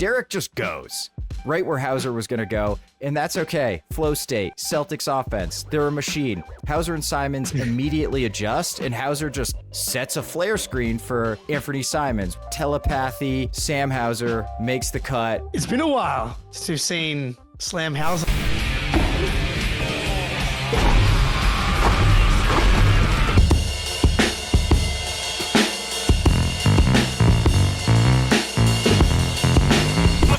Derek just goes right where Hauser was going to go, and that's okay. Flow state, Celtics offense, they're a machine. Hauser and Simons immediately adjust, and Hauser just sets a flare screen for Anthony Simons. Telepathy, Sam Hauser makes the cut. It's been a while since we've seen Slam Hauser.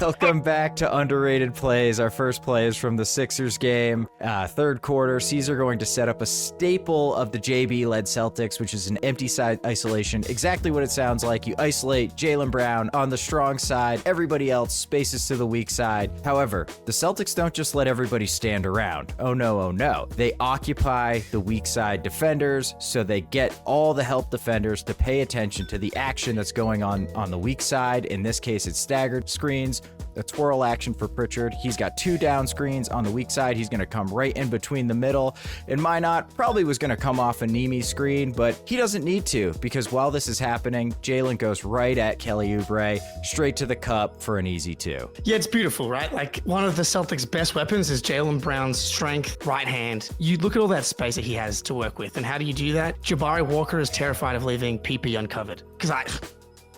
Welcome back to Underrated Plays. Our first play is from the Sixers game. Third quarter, Caesar going to set up a staple of the JB-led Celtics, which is an empty side isolation. Exactly what it sounds like. You isolate Jaylen Brown on the strong side. Everybody else spaces to the weak side. However, the Celtics don't just let everybody stand around. Oh no, oh no. They occupy the weak side defenders, so they get all the help defenders to pay attention to the action that's going on the weak side. In this case, it's staggered screens. A twirl action for Pritchard. He's got two down screens on the weak side. He's going to come right in between the middle. And Minot probably was going to come off a Nemi screen, but he doesn't need to, because while this is happening, Jaylen goes right at Kelly Oubre, straight to the cup for an easy two. Yeah, it's beautiful, right? Like, one of the Celtics' best weapons is Jaylen Brown's strength right hand. You look at all that space that he has to work with, and how do you do that? Jabari Walker is terrified of leaving PP uncovered.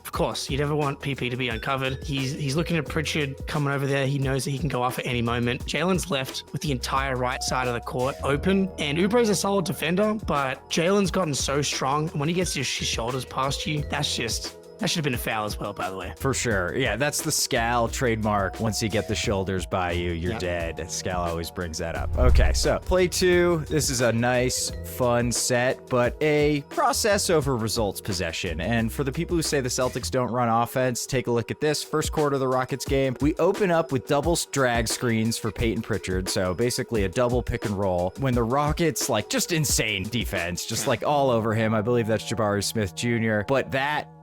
Of course, you never want PP to be uncovered. He's looking at Pritchard coming over there. He knows that he can go off at any moment. Jaylen's left with the entire right side of the court open, and Oubre's a solid defender, but Jaylen's gotten so strong, and when he gets his shoulders past you, that should have been a foul as well, by the way. For sure. Yeah, that's the Scal trademark. Once you get the shoulders by you, you're dead. Scal always brings that up. Okay, so play two. This is a nice, fun set, but a process over results possession. And for the people who say the Celtics don't run offense, take a look at this. First quarter of the Rockets game, we open up with double drag screens for Peyton Pritchard. So basically a double pick and roll. When the Rockets, just insane defense, just all over him. I believe that's Jabari Smith Jr. But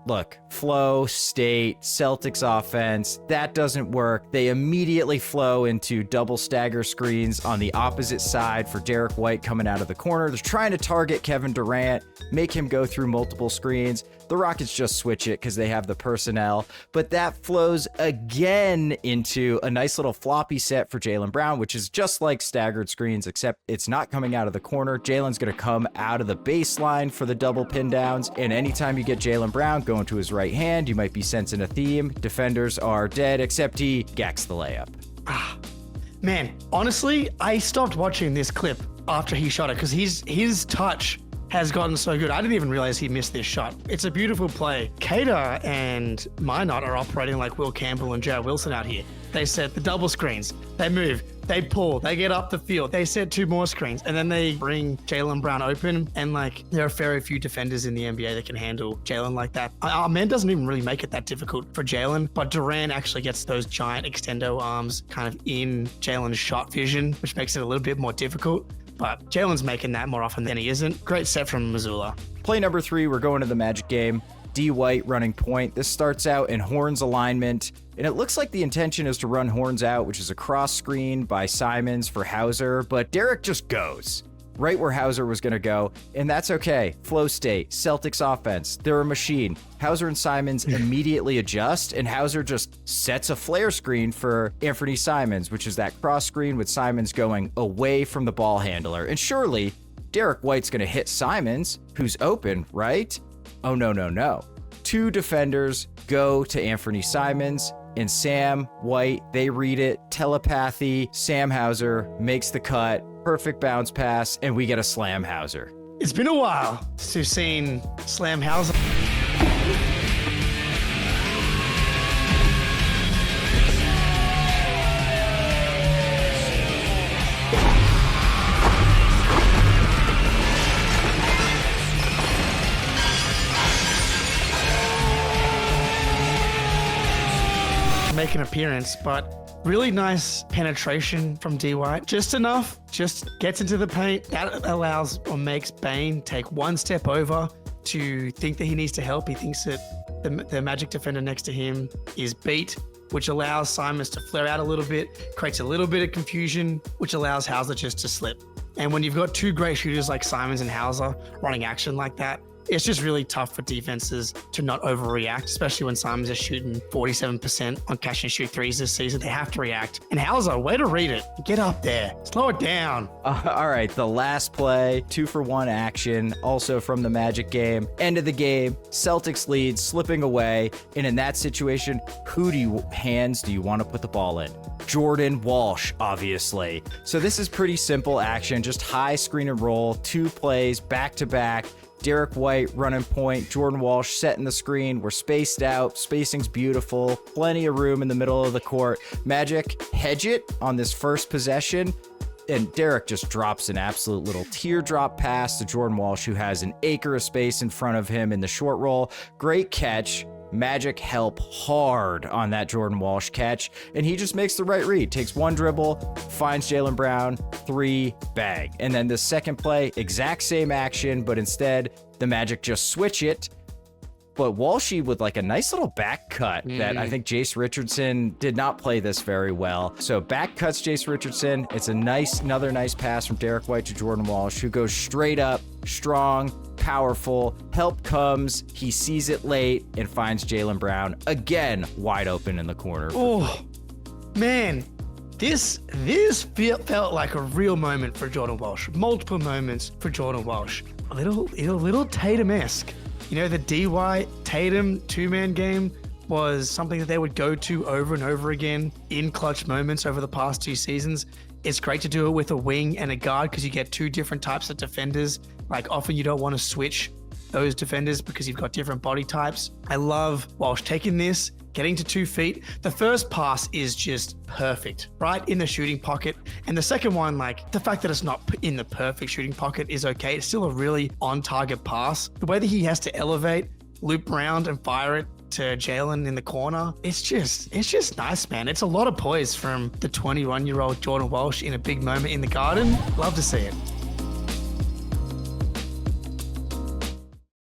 look, flow, state, Celtics offense, that doesn't work. They immediately flow into double stagger screens on the opposite side for Derek White coming out of the corner. They're trying to target Kevin Durant, make him go through multiple screens. The Rockets just switch it because they have the personnel, but that flows again into a nice little floppy set for Jaylen Brown, which is just like staggered screens, except it's not coming out of the corner. Jaylen's going to come out of the baseline for the double pin downs, and anytime you get Jaylen Brown going to his right hand, you might be sensing a theme. Defenders are dead, except he gacks the layup. Man, honestly, I stopped watching this clip after he shot it because his touch has gotten so good. I didn't even realize he missed this shot. It's a beautiful play. Cater and Minot are operating like Will Campbell and Jared Wilson out here. They set the double screens. They move. They pull. They get up the field. They set two more screens. And then they bring Jaylen Brown open. And there are very few defenders in the NBA that can handle Jaylen like that. Our man doesn't even really make it that difficult for Jaylen. But Durant actually gets those giant extendo arms kind of in Jaylen's shot vision, which makes it a little bit more difficult. But Jaylen's making that more often than he isn't. Great set from Mazzulla. Play number 3, we're going to the Magic game. D. White running point. This starts out in Horn's alignment, and it looks like the intention is to run Horns out, which is a cross screen by Simons for Hauser, but Derek just goes right where Hauser was going to go, and that's okay. Flow state, Celtics offense, they're a machine. Hauser and Simons immediately adjust, and Hauser just sets a flare screen for Anthony Simons, which is that cross screen with Simons going away from the ball handler. And surely Derek White's going to hit Simons, who's open, right? Oh, no, no, no. Two defenders go to Anthony Simons, and Sam White, they read it. Telepathy, Sam Hauser makes the cut. Perfect bounce pass, and we get a Slam Hauser. It's been a while since we've seen Slam Hauser. Make an appearance, but really nice penetration from D. White. Just enough, just gets into the paint. That allows or makes Bane take one step over to think that he needs to help. He thinks that the Magic defender next to him is beat, which allows Simons to flare out a little bit, creates a little bit of confusion, which allows Hauser just to slip. And when you've got two great shooters like Simons and Hauser running action like that, it's just really tough for defenses to not overreact, especially when Simons is shooting 47% on catch and shoot threes this season. They have to react. And Hauser, way to read it. Get up there. Slow it down. All right, the last play, 2-for-1 action, also from the Magic game. End of the game, Celtics lead, slipping away. And in that situation, who do you want to put the ball in? Jordan Walsh, obviously. So this is pretty simple action, just high screen and roll, 2 plays back to back. Derek White running point, Jordan Walsh setting the screen. We're spaced out, spacing's beautiful, plenty of room in the middle of the court. Magic hedge it on this first possession, and Derek just drops an absolute little teardrop pass to Jordan Walsh, who has an acre of space in front of him in the short roll. Great catch. Magic help hard on that Jordan Walsh catch, and he just makes the right read. Takes one dribble, finds Jaylen Brown, 3, bang. And then the second play, exact same action, but instead the Magic just switch it. But Walshy with like a nice little back cut that I think Jace Richardson did not play this very well. So back cuts Jace Richardson. It's another nice pass from Derek White to Jordan Walsh, who goes straight up, strong, powerful. Help comes. He sees it late and finds Jaylen Brown again wide open in the corner. Oh, man. This felt like a real moment for Jordan Walsh. Multiple moments for Jordan Walsh. A little Tatum-esque. You know, the DY Tatum 2-man game was something that they would go to over and over again in clutch moments over the past 2 seasons. It's great to do it with a wing and a guard because you get 2 different types of defenders. Like, often you don't want to switch those defenders because you've got different body types. I love Walsh taking this, getting to 2 feet. The first pass is just perfect, right in the shooting pocket. And the second one, like, the fact that it's not in the perfect shooting pocket is okay. It's still a really on-target pass. The way that he has to elevate, loop around, and fire it to Jaylen in the corner, it's just nice, man. It's a lot of poise from the 21-year-old Jordan Walsh in a big moment in the Garden. Love to see it.